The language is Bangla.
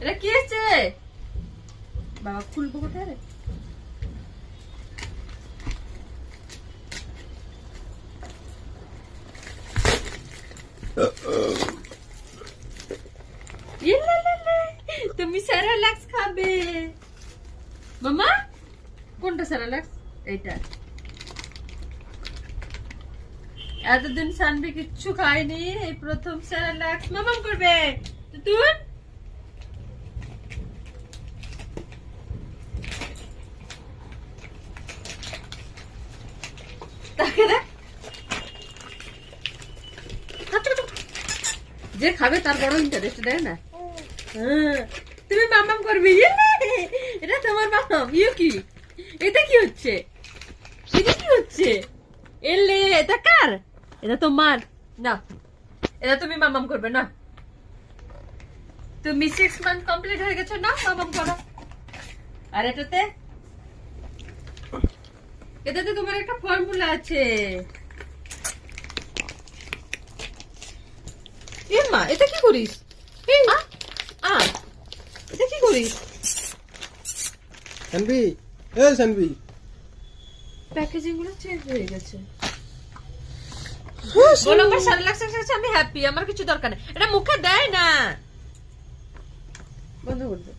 এটা কি হচ্ছে বাবা? খুলবো কোথায় রে? তুমি সেরেলাক্স খাবে মামা? কোনটা সেরেলাক্স? এইটা। এতদিন সানবি কিচ্ছু খায়নি, এই প্রথম সেরেলাক্স মামাম করবে। তুই তাকে দেখ, যে খাবে তার বড় ইন্টারেস্ট, দেয় না? তুমি মামাম করবে? এটা তোমার মামাম? ইউ কি? এটা কি হচ্ছে? এটা কি হচ্ছে? এলে এটা কার? এটা তোমার না, এটা তুমি মামাম করবে না। তুমি 6 মান্থ কমপ্লিট হয়ে গেছে না, মামাম করো। আর এটাতে তোমার একটা ফর্মুলা আছে। মা এটা কি করিস? এটা কি করিস? সানভি, সানভি, প্যাকেজিং গুলো চেঞ্জ হয়ে গেছে। বলো আমার সেরেলাক্স এসেছে, আমি হ্যাপি, আমার কিছু দরকার নেই। এটা মুখে দেয় না, বন্ধ করে দে।